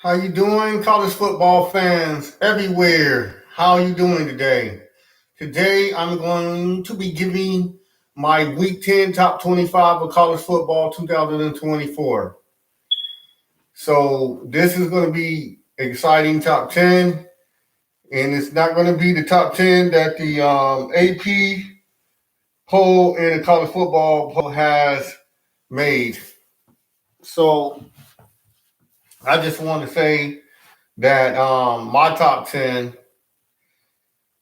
How you doing, college football fans everywhere? How are you doing today? Today, I'm going to be giving my Week 10 top 25 of college football 2024. So this is going to be exciting top 10, and it's not going to be the top 10 that the AP poll and the college football poll has made. So I just want to say that my top 10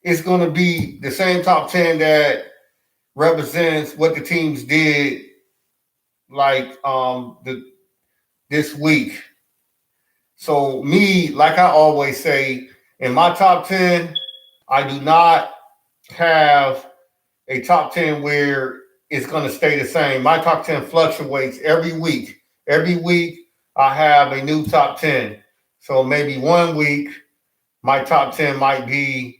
it's going to be the same top 10 that represents what the teams did like this week. So me, like I always say, in my top 10, I do not have a top 10 where it's going to stay the same. My top 10 fluctuates every week. Every week I have a new top 10. So maybe one week my top 10 might be,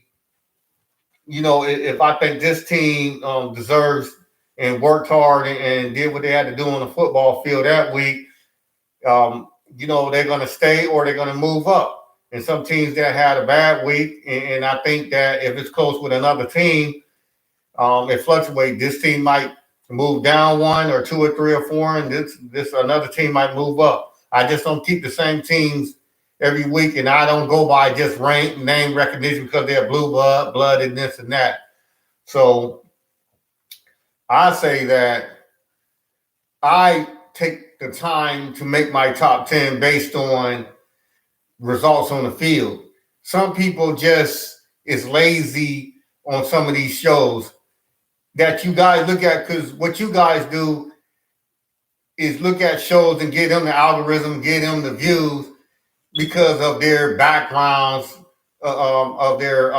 if I think this team deserves and worked hard and did what they had to do on the football field that week, they're going to stay or they're going to move up. And some teams that had a bad week, and I think that if it's close with another team, it fluctuates. This team might move down one or two or three or four, and this another team might move up. I just don't keep the same teams every week, and I don't go by just name recognition because they're blue blood and this and that. So I say that I take the time to make my top 10 based on results on the field. Some people just is lazy on some of these shows that you guys look at, because what you guys do is look at shows and get them the algorithm, get them the views because of their backgrounds, of their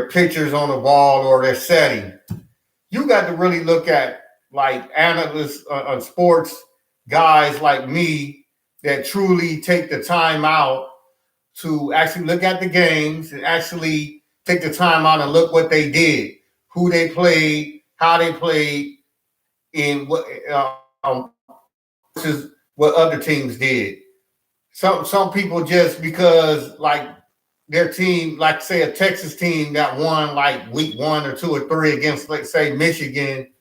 pictures on the wall or their setting. You got to really look at like analysts on sports, guys like me that truly take the time out to actually look at the games and actually take the time out and look what they did, who they played, how they played, and what versus what other teams did. Some people just because like their team, like say a Texas team that won like week 1 or 2 or 3 against, let's say, Michigan.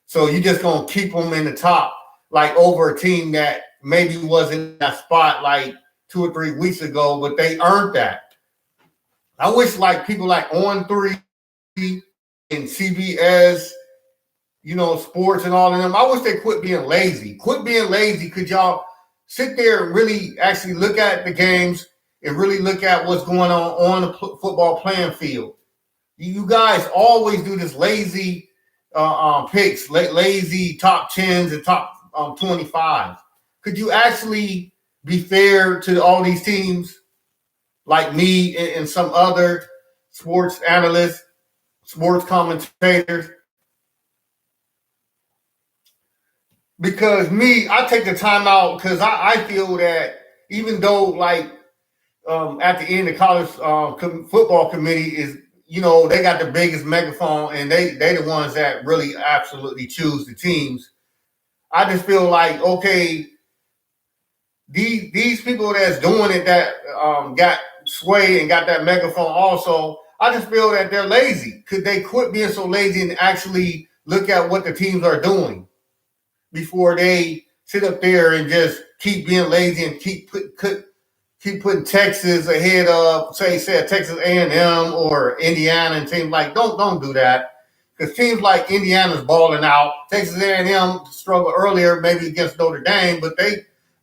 So you just gonna keep them in the top, like over a team that maybe wasn't in that spot like 2 or 3 weeks ago, but they earned that. I wish like people like On3 and CBS, sports and all of them. I wish they quit being lazy. Quit being lazy. Could y'all sit there and really actually look at the games and really look at what's going on the football playing field? You guys always do this lazy picks, lazy top 10s and top 25. Could you actually be fair to all these teams like me and some other sports analysts, sports commentators? Because me, I take the time out because I feel that even though like at the end the college football committee is, they got the biggest megaphone and they the ones that really absolutely choose the teams. I just feel like, okay, these people that's doing it that got sway and got that megaphone also, I just feel that they're lazy. Could they quit being so lazy and actually look at what the teams are doing before they sit up there and just keep being lazy and keep putting Texas ahead of say Texas A&M or Indiana and teams like don't do that, because teams like Indiana's balling out. Texas A&M struggled earlier maybe against Notre Dame, but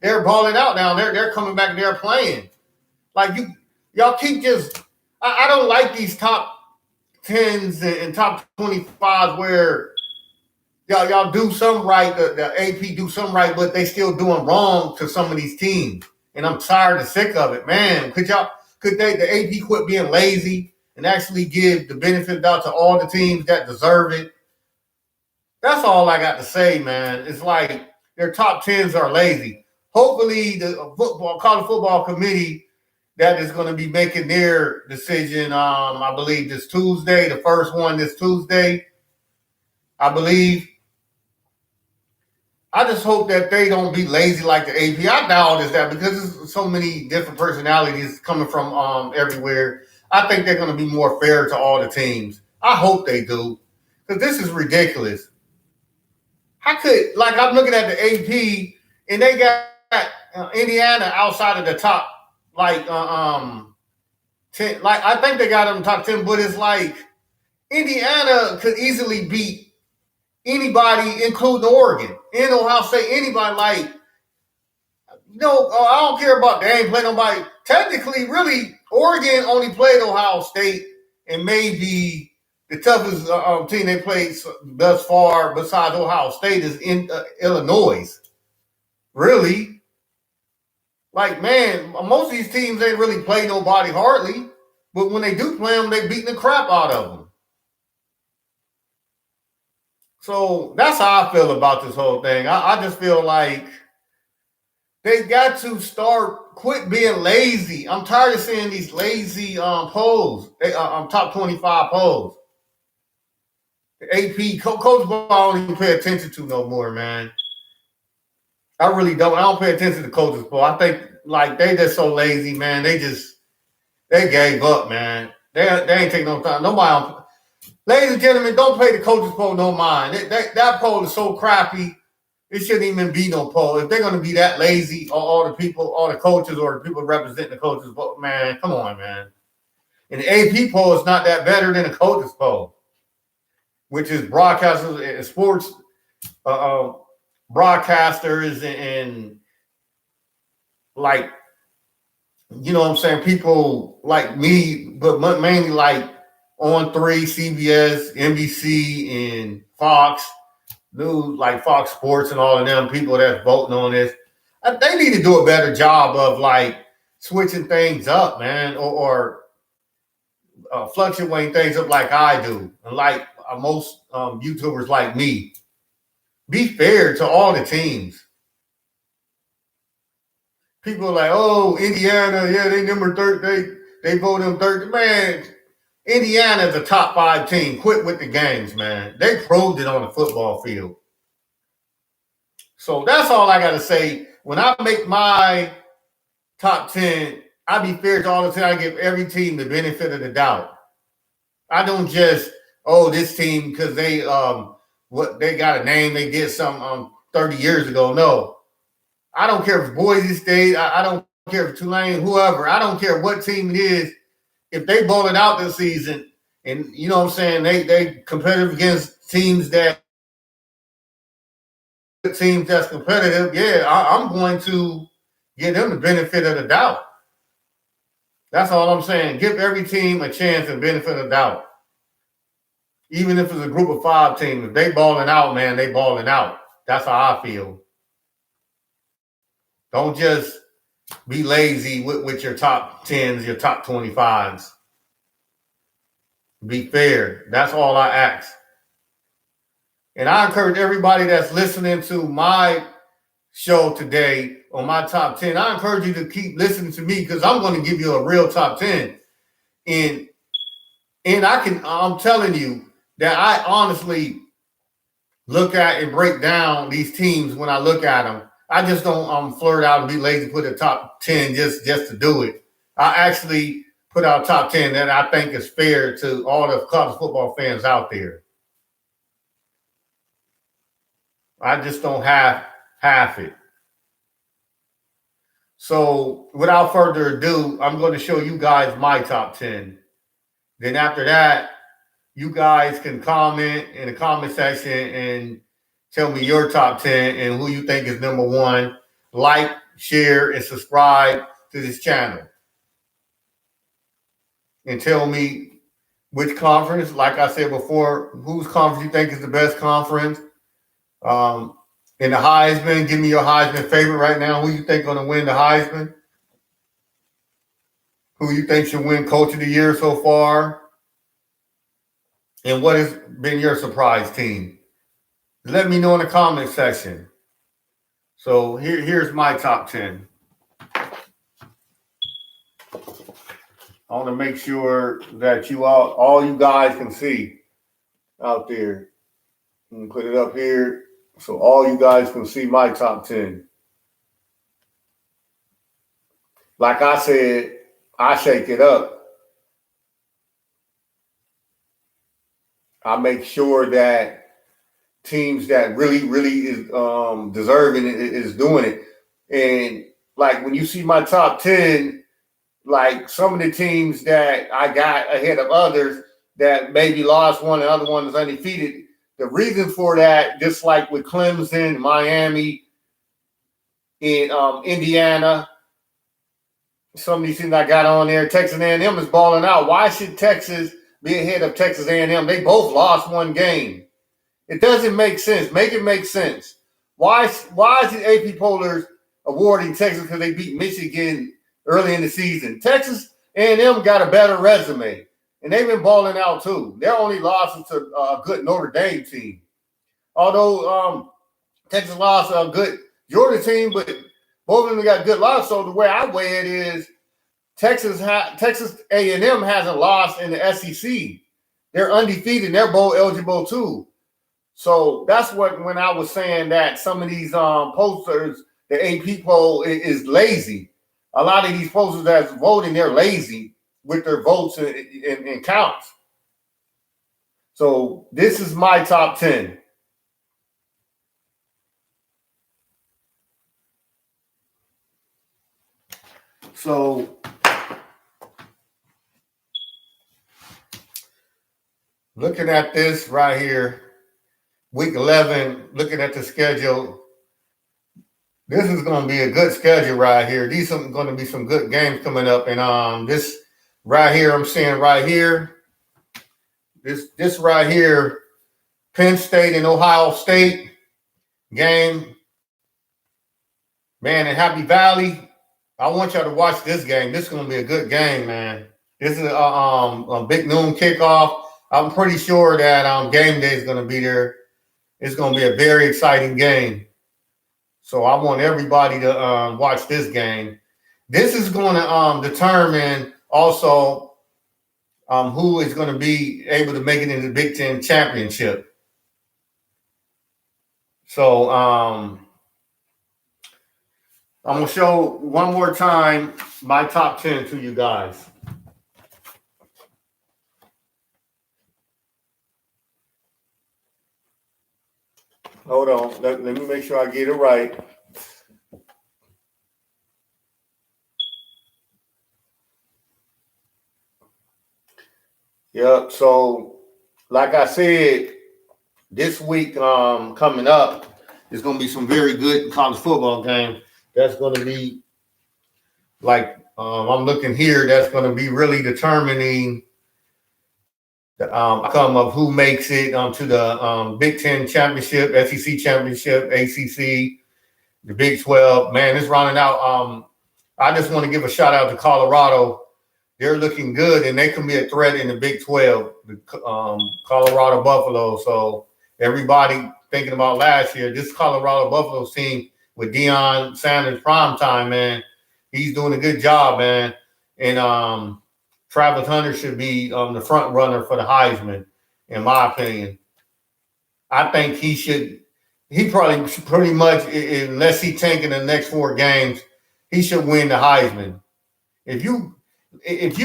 they're balling out now. They're coming back and they're playing. Like y'all keep just I don't like these top 10s and top 25s where y'all do some right, the AP do some right, but they still doing wrong to some of these teams. And I'm tired and sick of it, man. Could the AP quit being lazy and actually give the benefit out to all the teams that deserve it? That's all I got to say, man. It's like their top 10s are lazy. Hopefully the college football committee that is going to be making their decision, I believe this Tuesday, the first one this Tuesday, I believe. I just hope that they don't be lazy like the AP. I doubt is that because there's so many different personalities coming from everywhere. I think they're going to be more fair to all the teams. I hope they do because this is ridiculous. How could like I'm looking at the AP and they got Indiana outside of the top like 10. Like I think they got them top 10, but it's like Indiana could easily beat anybody, including Oregon and Ohio State. Anybody like I don't care about they ain't play nobody. Technically, really, Oregon only played Ohio State and maybe the toughest team they played thus far besides Ohio State is in Illinois. Really, like man, most of these teams ain't really play nobody hardly, but when they do play them, they beating the crap out of them. So that's how I feel about this whole thing. I just feel like they got to quit being lazy. I'm tired of seeing these lazy polls. Top 25 polls. The AP Coach Ball I don't even pay attention to no more, man. I really don't. I don't pay attention to coaches poll. I think like they just so lazy, man. They gave up, man. They ain't taking no time. Nobody. Ladies and gentlemen, don't pay the coaches poll no mind. That poll is so crappy. It shouldn't even be no poll. If they're going to be that lazy, all the people, all the coaches, or the people representing the coaches, man, come on, man. And the AP poll is not that better than the coaches poll, which is broadcasters and sports broadcasters and like, you know what I'm saying, people like me, but mainly like On3, CBS, NBC, and Fox News, like Fox Sports and all of them people that's voting on this. They need to do a better job of like switching things up, man, or fluctuating things up like I do, and like most YouTubers like me. Be fair to all the teams. People are like, oh, Indiana, yeah, they number 30, they vote them 30. Man, Indiana's a top 5 team. Quit with the games, man. They proved it on the football field. So that's all I got to say. When I make my top 10, I be fair to all the time. I give every team the benefit of the doubt. I don't just, this team because they they got a name, they did something 30 years ago. No. I don't care if it's Boise State, I don't care if it's Tulane, whoever. I don't care what team it is. If they bowling out this season and you know what I'm saying, they competitive against teams that's competitive, yeah, I'm going to give them the benefit of the doubt. That's all I'm saying. Give every team a chance and benefit of the doubt. Even if it's a group of 5 teams, if they balling out, man, they balling out. That's how I feel. Don't just be lazy with your top 10s, your top 25s. Be fair. That's all I ask. And I encourage everybody that's listening to my show today on my top 10, I encourage you to keep listening to me because I'm going to give you a real top 10. And I'm telling you that I honestly look at and break down these teams when I look at them. I just don't flirt out and be lazy to put a top 10 just to do it. I actually put out top 10 that I think is fair to all the college football fans out there. I just don't have half it. So without further ado, I'm going to show you guys my top 10. Then after that, you guys can comment in the comment section and tell me your top 10 and who you think is number 1. Like, share, and subscribe to this channel. And tell me which conference, like I said before, whose conference you think is the best conference. In the Heisman, give me your Heisman favorite right now. Who you think going to win the Heisman? Who you think should win Coach of the Year so far? And what has been your surprise team? Let me know in the comment section. So here's my top 10. I want to make sure that you all you guys can see out there. I'm going to put it up here So all you guys can see my top 10. Like I said, I shake it up. I make sure that teams that really, really is deserving is doing it. And like when you see my top 10, like some of the teams that I got ahead of others that maybe lost one, the other one is undefeated. The reason for that, just like with Clemson, Miami, in Indiana, some of these things I got on there, Texas A&M is balling out. Why should Texas be ahead of Texas A&M? They both lost one game. It doesn't make sense. Make it make sense. Why is the AP pollers awarding Texas because they beat Michigan early in the season? Texas A&M got a better resume, and they've been balling out too. Their only loss is to a good Notre Dame team. Although Texas lost a good Georgia team, but both of them got good losses. So the way I weigh it is Texas A&M hasn't lost in the SEC. They're undefeated. They're bowl eligible too. So that's what when I was saying that some of these posters, the AP poll is lazy. A lot of these posters that's voting, they're lazy with their votes and counts. So this is my top 10. So looking at this right here, week 11, looking at the schedule, this is going to be a good schedule right here. These are going to be some good games coming up. And this right here, I'm seeing right here, this right here, Penn State and Ohio State game. Man, in Happy Valley, I want y'all to watch this game. This is going to be a good game, man. This is a big noon kickoff. I'm pretty sure that game day is going to be there. It's going to be a very exciting game. So I want everybody to watch this game. This is going to determine also who is going to be able to make it into the Big Ten championship. So I'm going to show one more time my top 10 to you guys. Hold on. Let me make sure I get it right. Yep. So, like I said, this week coming up, there's going to be some very good college football games. That's going to be like I'm looking here. That's going to be really determining the outcome of who makes it to the Big Ten championship, SEC championship, ACC, the Big 12. Man, it's running out. I just want to give a shout out to Colorado. They're looking good, and they can be a threat in the Big 12, the Colorado Buffalo. So everybody thinking about last year, this Colorado Buffalo team with Deion Sanders primetime, man, he's doing a good job, man. And Travis Hunter should be the front runner for the Heisman, in my opinion. I think he should. He probably pretty much, unless he tank in the next 4 games, he should win the Heisman. If you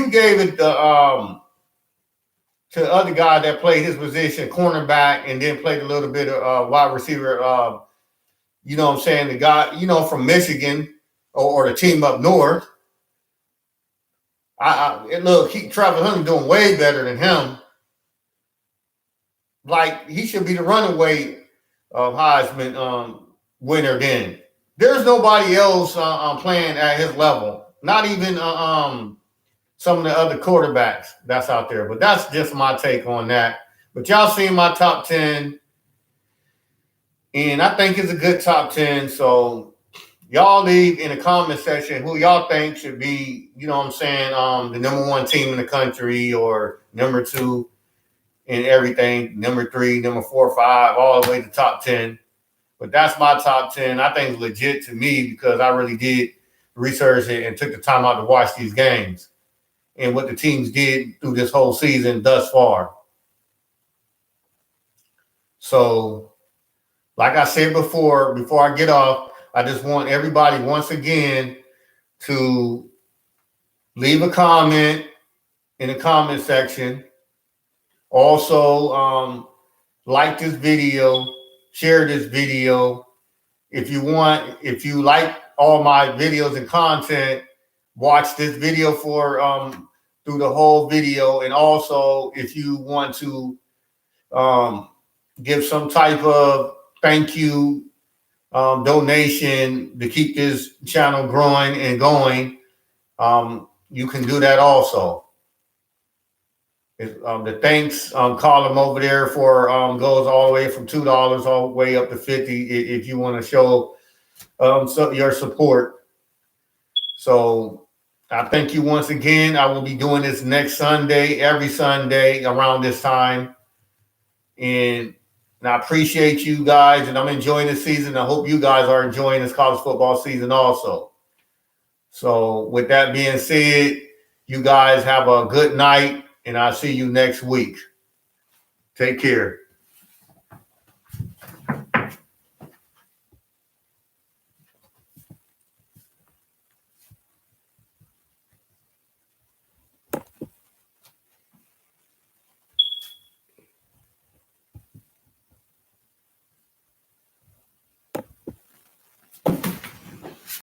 gave it to the other guy that played his position, cornerback, and then played a little bit of wide receiver, you know what I'm saying, the guy, from Michigan or the team up north, look, Travis Hunter doing way better than him. Like, he should be the runaway Heisman winner then. There's nobody else playing at his level. Not even some of the other quarterbacks that's out there. But that's just my take on that. But y'all seen my top 10. And I think it's a good top 10. So y'all leave in the comment section who y'all think should be, the number 1 team in the country or number 2 in everything, number 3, number 4, 5, all the way to top 10. But that's my top 10. I think it's legit to me because I really did research it and took the time out to watch these games and what the teams did through this whole season thus far. So Like I said before I get off, I just want everybody once again to leave a comment in the comment section. Also, like this video, share this video. If you like all my videos and content, watch this video for through the whole video. And also, if you want to give some type of thank you donation to keep this channel growing and going, you can do that also. The thanks column over there for goes all the way from $2 all the way up to $50 if you want to show your support. So I thank you once again. I will be doing this next Sunday, every Sunday around this time. And I appreciate you guys, and I'm enjoying the season. I hope you guys are enjoying this college football season also. So with that being said, you guys have a good night, and I'll see you next week. Take care.